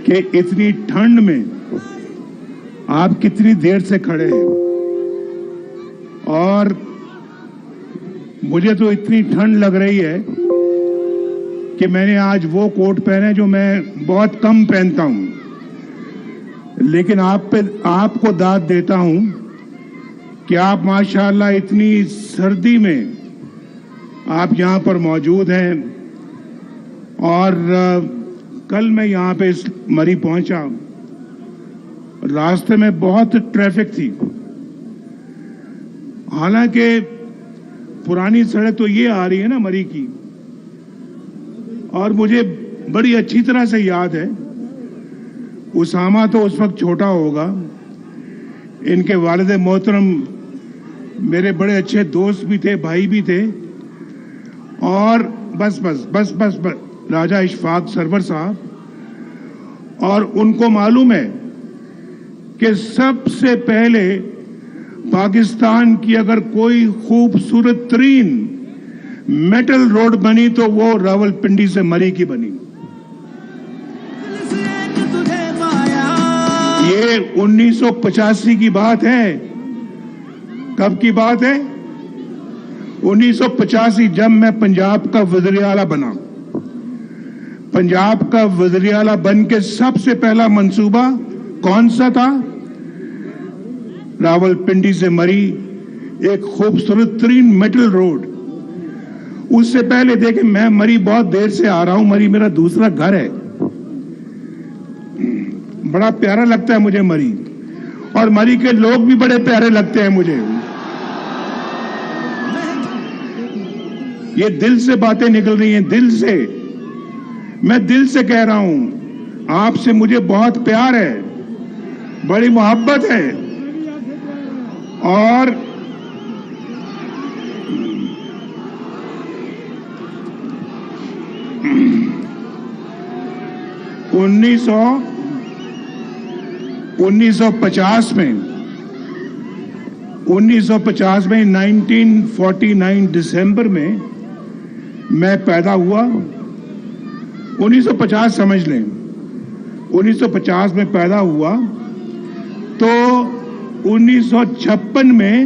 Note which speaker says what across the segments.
Speaker 1: کہ اتنی ٹھنڈ میں آپ کتنی دیر سے کھڑے ہیں، اور مجھے تو اتنی ٹھنڈ لگ رہی ہے کہ میں نے آج وہ کوٹ پہنے جو میں بہت کم پہنتا ہوں، لیکن آپ کو داد دیتا ہوں کہ آپ ماشاءاللہ اتنی سردی میں آپ یہاں پر موجود ہیں. اور کل میں یہاں پہ مری پہنچا، راستے میں بہت ٹریفک تھی. حالانکہ پرانی سڑک تو یہ آ رہی ہے نا مری کی، اور مجھے بڑی اچھی طرح سے یاد ہے. اسامہ تو اس وقت چھوٹا ہوگا، ان کے والد محترم میرے بڑے اچھے دوست بھی تھے، بھائی بھی تھے. اور بس راجہ اشفاق سرور صاحب، اور ان کو معلوم ہے کہ سب سے پہلے پاکستان کی اگر کوئی خوبصورت ترین میٹل روڈ بنی تو وہ راولپنڈی سے مری کی بنی. یہ 1985 کی بات ہے. کب کی بات ہے؟ 1985، جب میں پنجاب کا وزیر اعلیٰ بنا. پنجاب کا وزیر اعلیٰ بن کے سب سے پہلا منصوبہ کون سا تھا؟ راولپنڈی سے مری ایک خوبصورت ترین میٹل روڈ. اس سے پہلے دیکھیں، میں مری بہت دیر سے آ رہا ہوں، مری میرا دوسرا گھر ہے، بڑا پیارا لگتا ہے مجھے مری، اور مری کے لوگ بھی بڑے پیارے لگتے ہیں مجھے. یہ دل سے باتیں نکل رہی ہیں، دل سے. میں دل سے کہہ رہا ہوں، آپ سے مجھے بہت پیار ہے، بڑی محبت ہے. اور انیس سو پچاس میں 1949 دسمبر میں میں پیدا ہوا. 1950 سمجھ لیں، 1950 میں پیدا ہوا تو 1956 میں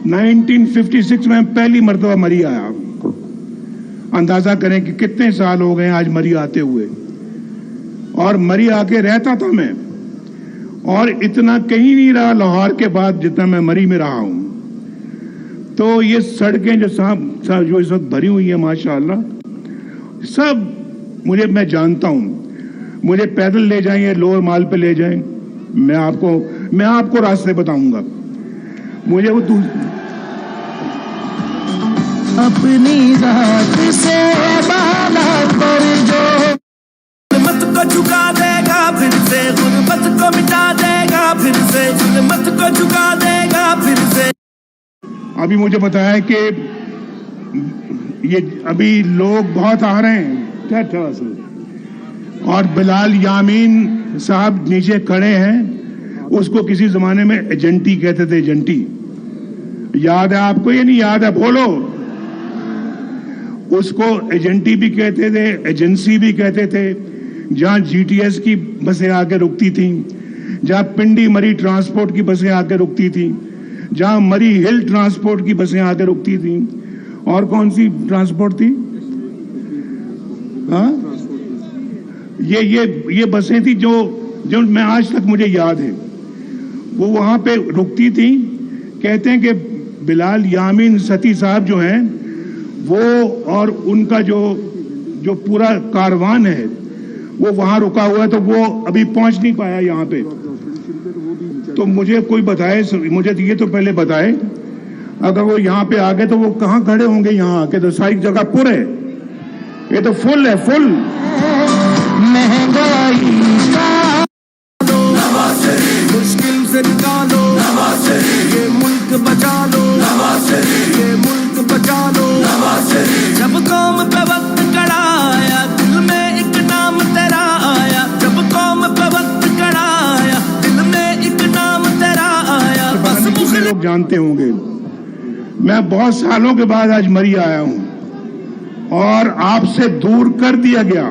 Speaker 1: 1956 میں پہلی مرتبہ مری آیا. اندازہ کریں کہ کتنے سال ہو گئے آج مری آتے ہوئے. اور مری آ کے رہتا تھا میں، اور اتنا کہیں نہیں رہا لاہور کے بعد جتنا میں مری میں رہا ہوں. تو یہ سڑکیں جو اس وقت بھری ہوئی ہیں ماشاءاللہ، سب میں جانتا ہوں. مجھے پیدل لے جائیں یا لوور مال پہ لے جائیں، میں آپ کو راستے بتاؤں گا. مجھے وہ
Speaker 2: اپنی ذات سے بالا پر جو غربت کو جھکا دے گا پھر سے، غربت کو مٹا دے گا پھر سے، غربت کو جھکا دے گا پھر سے.
Speaker 1: ابھی مجھے بتایا کہ یہ ابھی لوگ بہت آ رہے ہیں، اور بلال یامین صاحب نیچے کھڑے ہیں. اس کو کسی زمانے میں ایجنٹی کہتے تھے، ایجنٹی. یاد ہے آپ کو؟ یہ نہیں یاد ہے؟ بولو. اس کو ایجنٹی بھی کہتے تھے، ایجنسی بھی کہتے تھے. جہاں جی ٹی ایس کی بسیں آ کے رکتی تھیں، جہاں پنڈی مری ٹرانسپورٹ کی بسیں آ کے رکتی تھیں، جہاں مری ہل ٹرانسپورٹ کی بسیں آ کے رکتی تھیں. اور کون سی ٹرانسپورٹ تھی؟ ہاں، یہ بسیں تھی جو میں آج تک مجھے یاد ہے. وہ وہاں پہ رکتی تھیں. کہتے ہیں کہ بلال یامین ستی صاحب جو ہیں وہ، اور ان کا جو پورا کاروان ہے وہ وہاں رکا ہوا ہے، تو وہ ابھی پہنچ نہیں پایا یہاں پہ. تو مجھے کوئی بتائے، مجھے یہ تو پہلے بتائے، اگر وہ یہاں پہ آ گئے تو وہ کہاں کھڑے ہوں گے؟ یہاں آ کے تو ساری جگہ پر ہے، یہ تو فل ہے، فل.
Speaker 2: مہنگائی مشکل سے نکالو، یہ ملک بچا لو، یہ ملک بچا لو. جب قوم پہ وقت کڑا آیا، دل میں ایک نام تیرا آیا. جب قوم پہ وقت کڑا آیا، دل میں ایک نام تیرا آیا. بس
Speaker 1: کتنے لوگ جانتے ہوں گے، میں بہت سالوں کے بعد آج مری آیا ہوں، اور آپ سے دور کر دیا گیا.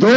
Speaker 1: 2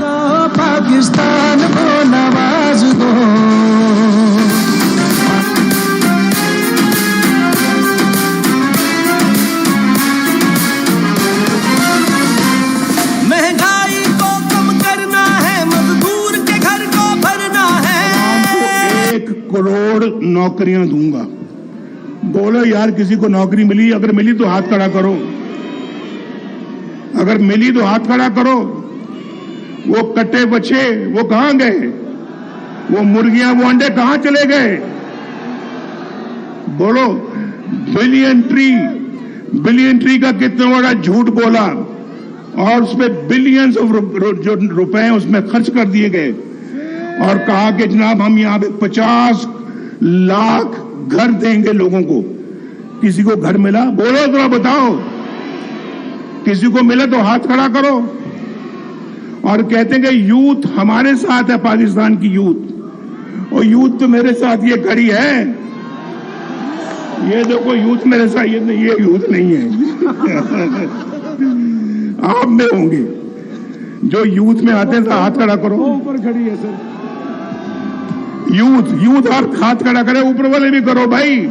Speaker 2: دو پاکستان کو نواز دو مہنگائی کو کم کرنا ہے مزدور کے گھر کو بھرنا ہے
Speaker 1: 1 کروڑ نوکریاں دوں گا. بولو یار کسی کو نوکری ملی؟ اگر ملی تو ہاتھ کھڑا کرو. اگر ملی تو ہاتھ کھڑا کرو. وہ کٹے بچے وہ کہاں گئے؟ وہ مرغیاں وہ انڈے کہاں چلے گئے؟ بولو. بلین ٹری کا کتنا بڑا جھوٹ بولا اور اس پہ بلینز آف جو روپے اس میں خرچ کر دیے گئے اور کہا کہ جناب ہم یہاں پہ 50 لاکھ گھر دیں گے لوگوں کو. کسی کو گھر ملا؟ بولو ذرا بتاؤ. کسی کو ملا تو ہاتھ کھڑا کرو. اور کہتے ہیں کہ یوتھ ہمارے ساتھ ہے، پاکستان کی یوتھ. اور یوتھ تو میرے ساتھ یہ کھڑی ہے. یہ دیکھو یوتھ میرے ساتھ، یہ یوتھ نہیں ہے. آپ میں ہوں گے جو یوتھ میں آتے ہیں. ہاتھ کھڑا کرو.
Speaker 3: اوپر کھڑی ہے سر.
Speaker 1: یوتھ اور ہاتھ کھڑا کرے. اوپر والے بھی کرو بھائی.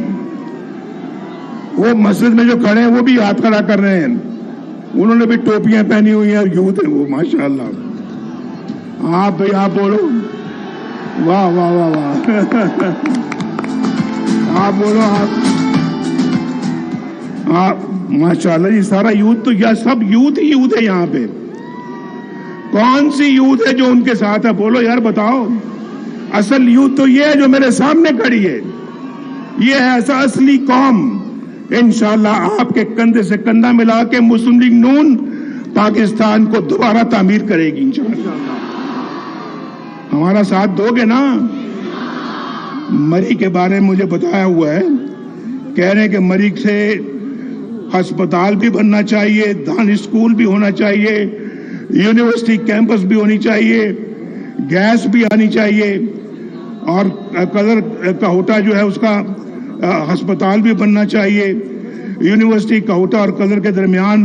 Speaker 1: وہ مسجد میں جو کھڑے ہیں وہ بھی ہاتھ کھڑا کر رہے ہیں. انہوں نے بھی ٹوپیاں پہنی ہوئی ہیں. یوتھ ہے وہ ماشاءاللہ. آپ بھائی آپ بولو. واہ واہ واہ واہ. آپ بولو. آپ ماشاءاللہ. یہ سارا یوتھ تو یا سب یوتھ ہی یوتھ ہے یہاں پہ. کون سی یوتھ ہے جو ان کے ساتھ ہے؟ بولو یار بتاؤ. اصل یوتھ تو یہ ہے جو میرے سامنے کھڑی ہے. یہ ہے ایسا اصلی قوم. انشاءاللہ آپ کے کندھے سے کندھا ملا کے مسلم لیگ نون پاکستان کو دوبارہ تعمیر کرے گی انشاءاللہ. ہمارا ساتھ دو گے نا؟ مری کے بارے میں مجھے بتایا ہوا ہے. کہہ رہے ہیں کہ مری سے ہسپتال بھی بننا چاہیے، دان اسکول بھی ہونا چاہیے، یونیورسٹی کیمپس بھی ہونی چاہیے، گیس بھی آنی چاہیے، اور قدر کہوٹا جو ہے اس کا ہسپتال بھی بننا چاہیے. یونیورسٹی کہوٹا اور قدر کے درمیان.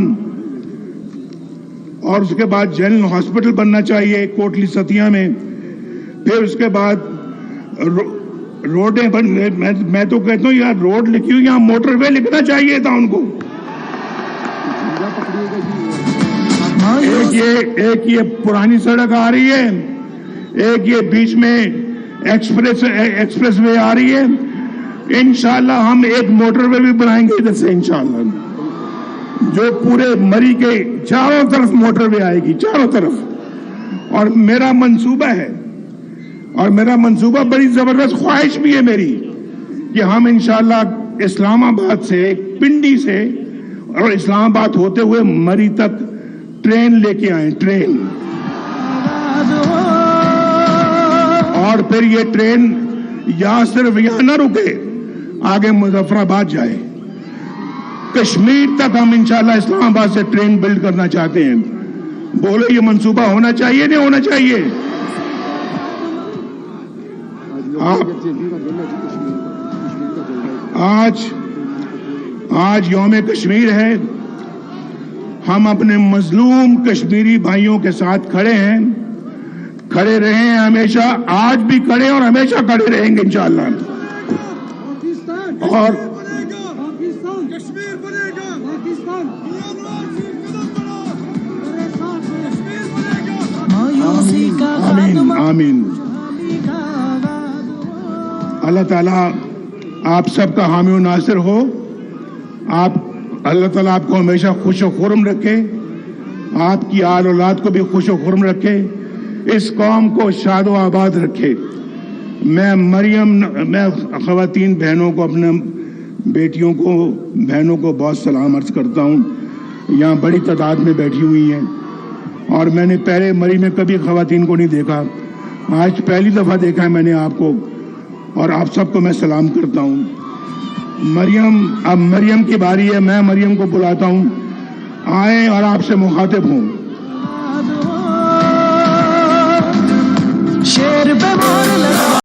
Speaker 1: اور اس کے بعد جنرل ہاسپٹل بننا چاہیے کوٹلی ستیا میں. پھر اس کے بعد روڈیں میں تو کہتا ہوں یار روڈ لکھی ہوئی، یہاں موٹر وے لکھنا چاہیے تھا ان کو. ایک یہ پرانی سڑک آ رہی ہے، ایک یہ بیچ میں ایکسپریس وے آ رہی ہے. انشاءاللہ ہم ایک موٹر وے بھی بنائیں گے ادھر سے انشاءاللہ، جو پورے مری کے چاروں طرف موٹر وے آئے گی، چاروں طرف. اور میرا منصوبہ بڑی زبردست خواہش بھی ہے میری کہ ہم انشاءاللہ اسلام آباد سے، پنڈی سے اور اسلام آباد ہوتے ہوئے مری تک ٹرین لے کے آئیں. ٹرین. اور پھر یہ ٹرین صرف یہاں نہ رکے، آگے مظفر آباد جائے. کشمیر تک ہم انشاءاللہ اسلام آباد سے ٹرین بلڈ کرنا چاہتے ہیں. بولو یہ منصوبہ ہونا چاہیے نہیں ہونا چاہیے؟ آج یوم کشمیر ہے. ہم اپنے مظلوم کشمیری بھائیوں کے ساتھ کھڑے ہیں، کھڑے رہے ہیں ہمیشہ، آج بھی کھڑے اور ہمیشہ کھڑے رہیں گے انشاءاللہ. اور آمین. اللہ تعالیٰ آپ سب کا حامی و ناصر ہو. اللہ تعالیٰ آپ کو ہمیشہ خوش و خرم رکھے، آپ کی آل اولاد کو بھی خوش و خرم رکھے، اس قوم کو شاد و آباد رکھے. میں خواتین بہنوں کو، اپنے بیٹیوں کو، بہنوں کو بہت سلام عرض کرتا ہوں. یہاں بڑی تعداد میں بیٹھی ہوئی ہیں اور میں نے پہلے مری میں کبھی خواتین کو نہیں دیکھا. آج پہلی دفعہ دیکھا ہے میں نے آپ کو، اور آپ سب کو میں سلام کرتا ہوں. اب مریم کی باری ہے. میں مریم کو بلاتا ہوں، آئیں اور آپ سے مخاطب ہوں.
Speaker 2: شیر پہ مور لگا